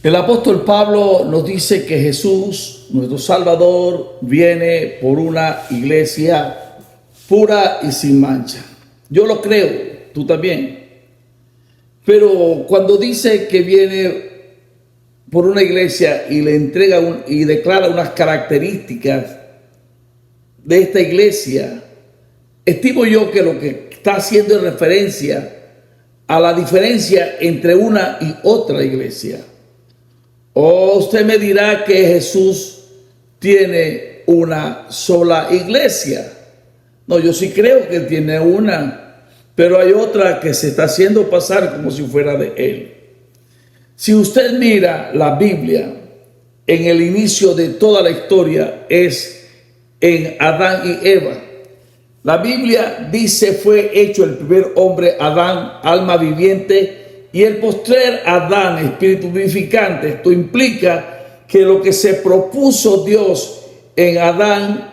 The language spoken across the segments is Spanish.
El apóstol Pablo nos dice que Jesús, nuestro Salvador, viene por una iglesia pura y sin mancha. Yo lo creo, tú también. Pero cuando dice que viene por una iglesia y le entrega y declara unas características de esta iglesia, estimo yo que lo que está haciendo es referencia a la diferencia entre una y otra iglesia. O usted me dirá que Jesús tiene una sola iglesia. No, yo sí creo que tiene una, pero hay otra que se está haciendo pasar como si fuera de él. Si usted mira la Biblia, en el inicio de toda la historia es en Adán y Eva. La Biblia dice fue hecho el primer hombre Adán, alma viviente, y el postrer Adán, espíritu vivificante. Esto implica que lo que se propuso Dios en Adán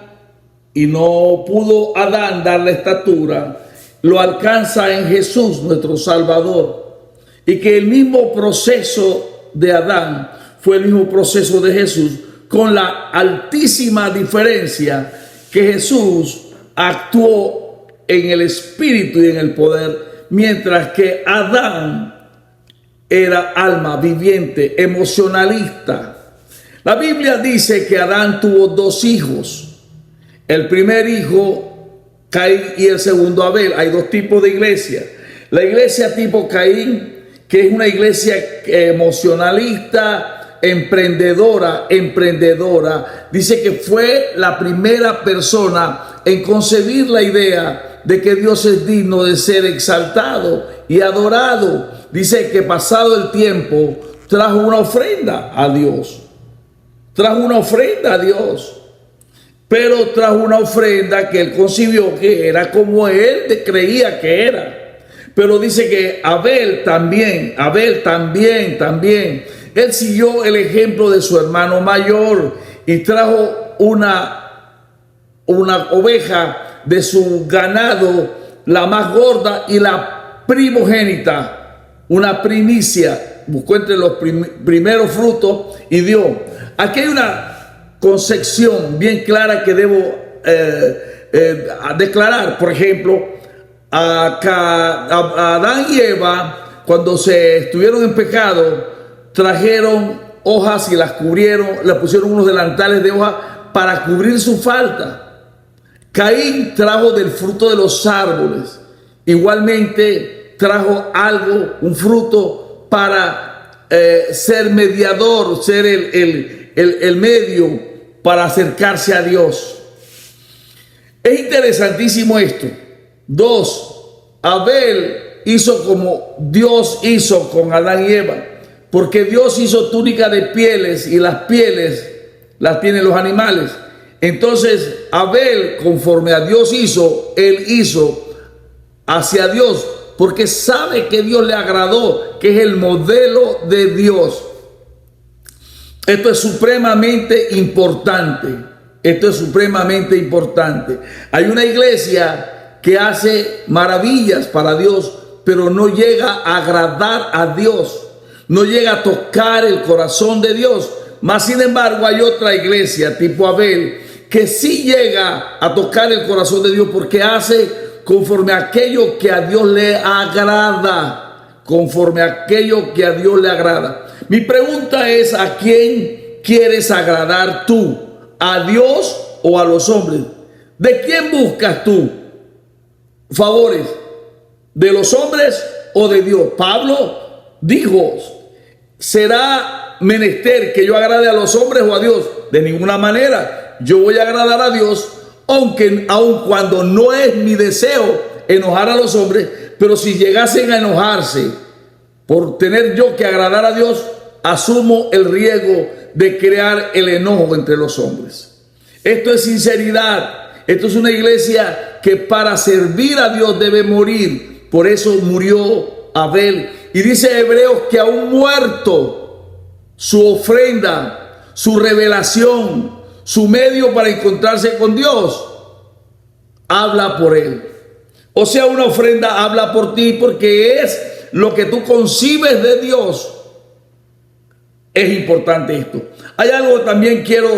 y no pudo Adán dar la estatura, lo alcanza en Jesús, nuestro Salvador. Y que el mismo proceso de Adán fue el mismo proceso de Jesús, con la altísima diferencia que Jesús actuó en el espíritu y en el poder, mientras que Adán era alma viviente, emocionalista. La Biblia dice que Adán tuvo dos hijos. El primer hijo, Caín, y el segundo, Abel. Hay dos tipos de iglesia. La iglesia tipo Caín, que es una iglesia emocionalista, emprendedora. Dice que fue la primera persona en concebir la idea de que Dios es digno de ser exaltado y adorado. Dice que pasado el tiempo trajo una ofrenda a Dios. Pero trajo una ofrenda que él concibió que era como él creía que era. Pero dice que Abel también. Él siguió el ejemplo de su hermano mayor y trajo una oveja de su ganado, la más gorda y la primogénita. Una primicia, buscó entre los primeros frutos y dio. Aquí hay una concepción bien clara que debo declarar. Por ejemplo, a Adán y Eva, cuando se estuvieron en pecado, trajeron hojas y las cubrieron, le pusieron unos delantales de hojas para cubrir su falta. Caín trajo del fruto de los árboles. Igualmente trajo algo, un fruto para ser mediador, ser el medio para acercarse a Dios. Es interesantísimo esto. Dos, Abel hizo como Dios hizo con Adán y Eva, porque Dios hizo túnica de pieles y las pieles las tienen los animales. Entonces Abel, conforme a Dios hizo, él hizo hacia Dios, porque sabe que Dios le agradó, que es el modelo de Dios. Esto es supremamente importante. Hay una iglesia que hace maravillas para Dios, pero no llega a agradar a Dios, no llega a tocar el corazón de Dios. Mas sin embargo hay otra iglesia tipo Abel que sí llega a tocar el corazón de Dios, porque hace conforme a aquello que a Dios le agrada. Mi pregunta es: ¿a quién quieres agradar tú? ¿A Dios o a los hombres? ¿De quién buscas tú favores? ¿De los hombres o de Dios? Pablo dijo: ¿será menester que yo agrade a los hombres o a Dios? De ninguna manera. Yo voy a agradar a Dios, aun cuando no es mi deseo enojar a los hombres. Pero si llegasen a enojarse por tener yo que agradar a Dios, asumo el riesgo de crear el enojo entre los hombres. Esto es sinceridad. Esto es una iglesia que para servir a Dios debe morir. Por eso murió Abel. Y dice Hebreos que aún muerto, su ofrenda, su revelación, su medio para encontrarse con Dios, habla por él. O sea, una ofrenda habla por ti, porque es lo que tú concibes de Dios. es importante esto. Hay algo que también quiero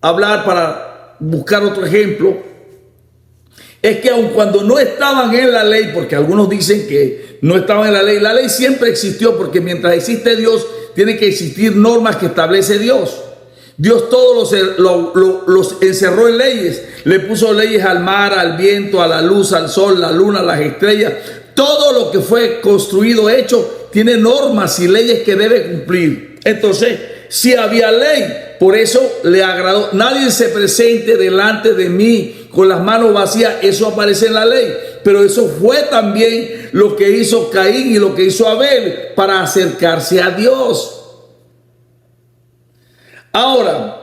hablar para buscar otro ejemplo. Es que aun cuando no estaban en la ley, porque algunos dicen que no estaban en la ley siempre existió, porque mientras existe Dios, tiene que existir normas que establece Dios. Dios todos los encerró en leyes. Le puso leyes al mar, al viento, a la luz, al sol, la luna, a las estrellas. Todo lo que fue construido, hecho, tiene normas y leyes que debe cumplir. Entonces, si había ley, por eso le agradó. Nadie se presente delante de mí con las manos vacías. Eso aparece en la ley. Pero eso fue también lo que hizo Caín y lo que hizo Abel para acercarse a Dios. Ahora,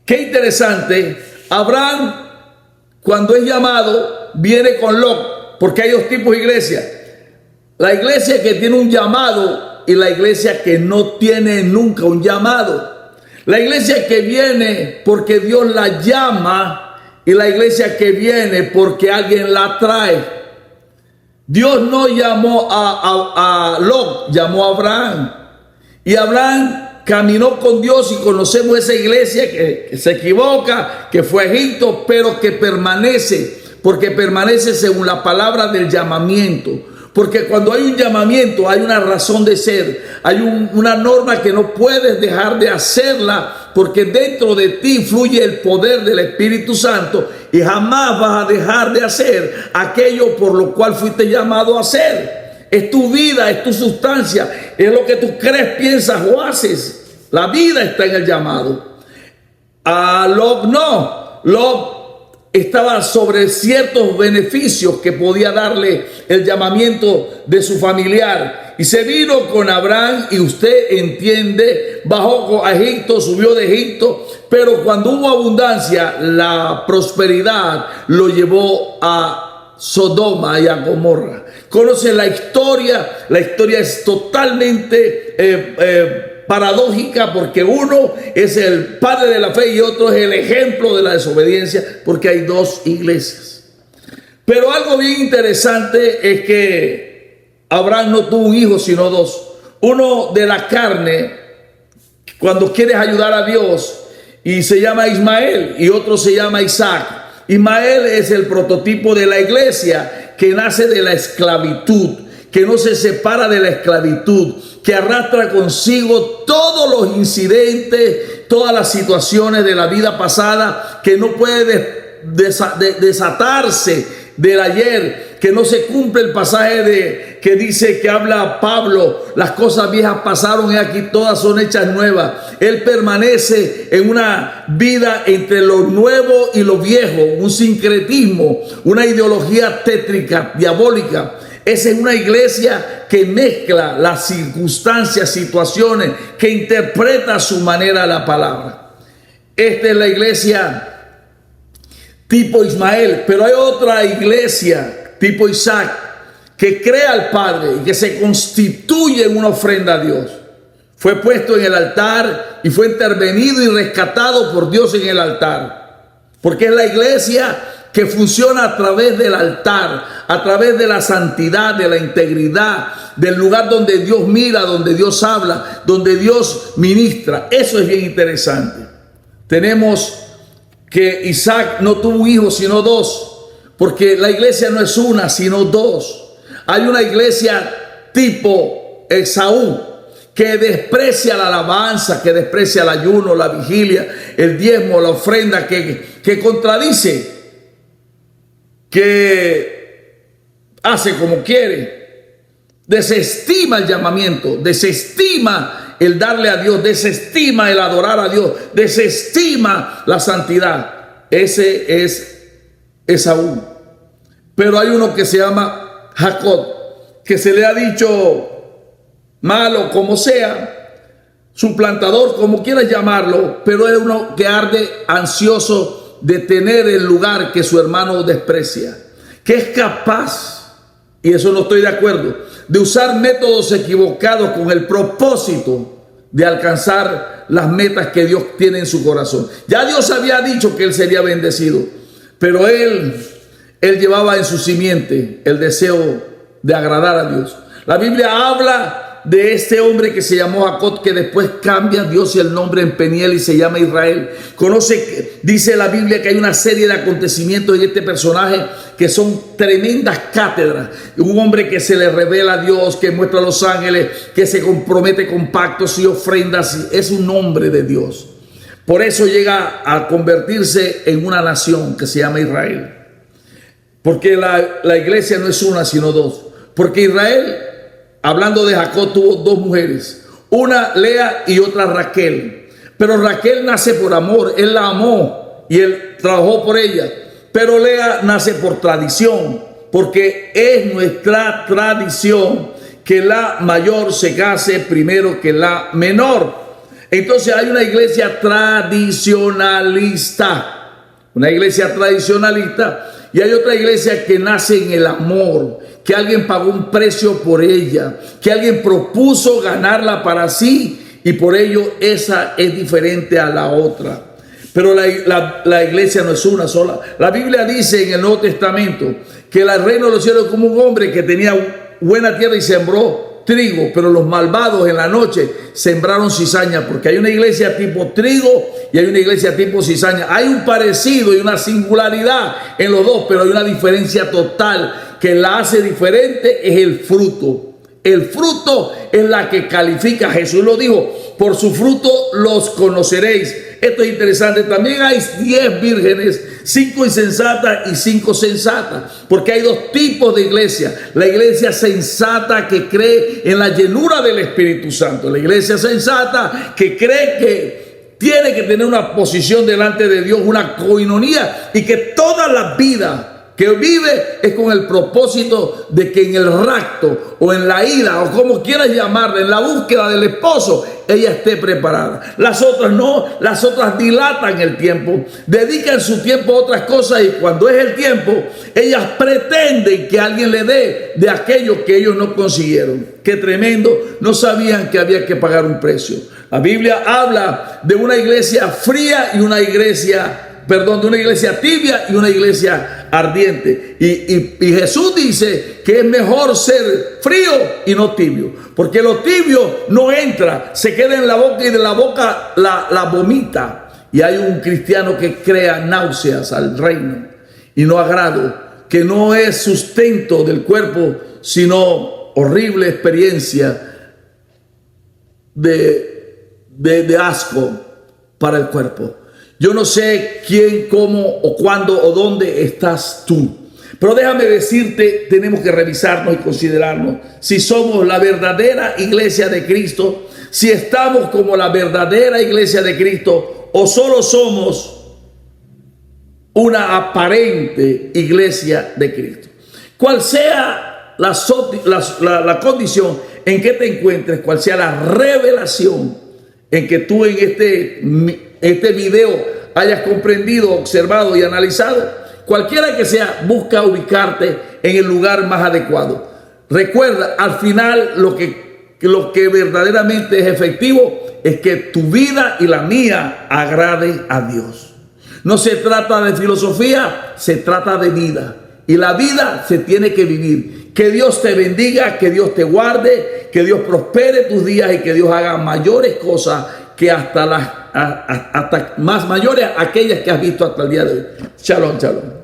qué interesante, Abraham, cuando es llamado, viene con Lot, porque hay dos tipos de iglesia. La iglesia que tiene un llamado y la iglesia que no tiene nunca un llamado. La iglesia que viene porque Dios la llama y la iglesia que viene porque alguien la trae. Dios no llamó a Lot, llamó a Abraham. Y Abraham caminó con Dios y conocemos esa iglesia que se equivoca, que fue a Egipto, pero que permanece, porque permanece según la palabra del llamamiento. Porque cuando hay un llamamiento, hay una razón de ser, hay una norma que no puedes dejar de hacerla, porque dentro de ti fluye el poder del Espíritu Santo y jamás vas a dejar de hacer aquello por lo cual fuiste llamado a hacer. Es tu vida, es tu sustancia, es lo que tú crees, piensas o haces. La vida está en el llamado. A Lot no. Lot estaba sobre ciertos beneficios que podía darle el llamamiento de su familiar. Y se vino con Abraham y usted entiende, bajó a Egipto, subió de Egipto. Pero cuando hubo abundancia, la prosperidad lo llevó a Sodoma y a Gomorra. Conoce la historia es totalmente paradójica, porque uno es el padre de la fe y otro es el ejemplo de la desobediencia, porque hay dos iglesias. Pero algo bien interesante es que Abraham no tuvo un hijo sino dos. Uno de la carne, cuando quieres ayudar a Dios, y se llama Ismael, y otro se llama Isaac. Ismael es el prototipo de la iglesia que nace de la esclavitud, que no se separa de la esclavitud, que arrastra consigo todos los incidentes, todas las situaciones de la vida pasada, que no puede desatarse del ayer, que no se cumple el pasaje que dice, que habla Pablo, las cosas viejas pasaron y aquí todas son hechas nuevas. Él permanece en una vida entre lo nuevo y lo viejo, un sincretismo, una ideología tétrica, diabólica. Esa es una iglesia que mezcla las circunstancias, situaciones, que interpreta a su manera la palabra. Esta es la iglesia tipo Ismael, pero hay otra iglesia tipo Isaac que cree al Padre y que se constituye en una ofrenda a Dios. Fue puesto en el altar y fue intervenido y rescatado por Dios en el altar, porque es la iglesia que funciona a través del altar, a través de la santidad, de la integridad, del lugar donde Dios mira, donde Dios habla, donde Dios ministra. Eso es bien interesante. Tenemos que Isaac no tuvo un hijo sino dos, porque la iglesia no es una sino dos. Hay una iglesia tipo Esaú, que desprecia la alabanza, que desprecia el ayuno, la vigilia, el diezmo, la ofrenda, que contradice, que hace como quiere, desestima el llamamiento, desestima el darle a Dios, desestima el adorar a Dios, desestima la santidad. Ese es Esaú. Pero hay uno que se llama Jacob, que se le ha dicho malo, como sea, suplantador, como quieras llamarlo, pero es uno que arde ansioso de tener el lugar que su hermano desprecia, que es capaz, y eso no estoy de acuerdo, de usar métodos equivocados con el propósito de alcanzar las metas que Dios tiene en su corazón. Ya Dios había dicho que él sería bendecido, pero él llevaba en su simiente el deseo de agradar a Dios. La Biblia habla de este hombre que se llamó Jacob, que después cambia Dios el nombre en Peniel y se llama Israel. Dice la Biblia que hay una serie de acontecimientos en este personaje que son tremendas cátedras. Un hombre que se le revela a Dios, que muestra a los ángeles, que se compromete con pactos y ofrendas. Es un hombre de Dios. Por eso llega a convertirse en una nación que se llama Israel. Porque la iglesia no es una, sino dos. Porque Israel, hablando de Jacob, tuvo dos mujeres. Una Lea y otra Raquel. Pero Raquel nace por amor. Él la amó y él trabajó por ella. Pero Lea nace por tradición. Porque es nuestra tradición que la mayor se case primero que la menor. Entonces hay una iglesia tradicionalista. Una iglesia tradicionalista. Y hay otra iglesia que nace en el amor, que alguien pagó un precio por ella, que alguien propuso ganarla para sí y por ello esa es diferente a la otra. Pero la iglesia no es una sola. La Biblia dice en el Nuevo Testamento que el reino de los cielos es como un hombre que tenía buena tierra y sembró trigo, pero los malvados en la noche sembraron cizaña, porque hay una iglesia tipo trigo y hay una iglesia tipo cizaña. Hay un parecido y una singularidad en los dos, pero hay una diferencia total que la hace diferente, es el fruto. El fruto es la que califica. Jesús lo dijo, por su fruto los conoceréis. Esto es interesante. También hay 10 vírgenes, 5 insensatas y 5 sensatas. Porque hay dos tipos de iglesia. La iglesia sensata que cree en la llenura del Espíritu Santo. La iglesia sensata que cree que tiene que tener una posición delante de Dios, una coinonía, y que toda la vida que vive es con el propósito de que en el rapto o en la ida o como quieras llamarla, en la búsqueda del esposo, ella esté preparada. Las otras no, las otras dilatan el tiempo, dedican su tiempo a otras cosas y cuando es el tiempo, ellas pretenden que alguien le dé de aquello que ellos no consiguieron. Qué tremendo, no sabían que había que pagar un precio. La Biblia habla de una iglesia fría y una iglesia de una iglesia tibia y una iglesia ardiente. Y Jesús dice que es mejor ser frío y no tibio, porque lo tibio no entra, se queda en la boca y de la boca la vomita. Y hay un cristiano que crea náuseas al reino y no agrado, que no es sustento del cuerpo, sino horrible experiencia de asco para el cuerpo. Yo no sé quién, cómo o cuándo o dónde estás tú. Pero déjame decirte, tenemos que revisarnos y considerarnos si somos la verdadera iglesia de Cristo, si estamos como la verdadera iglesia de Cristo o solo somos una aparente iglesia de Cristo. Cual sea la condición en que te encuentres, cual sea la revelación en que tú en este video hayas comprendido, observado y analizado, cualquiera que sea, busca ubicarte en el lugar más adecuado. Recuerda, al final lo que verdaderamente es efectivo es que tu vida y la mía agrade a Dios. No se trata de filosofía, se trata de vida. Y la vida se tiene que vivir. Que Dios te bendiga, que Dios te guarde, que Dios prospere tus días y que Dios haga mayores cosas que hasta más mayores aquellas que has visto hasta el día de hoy. Shalom, shalom.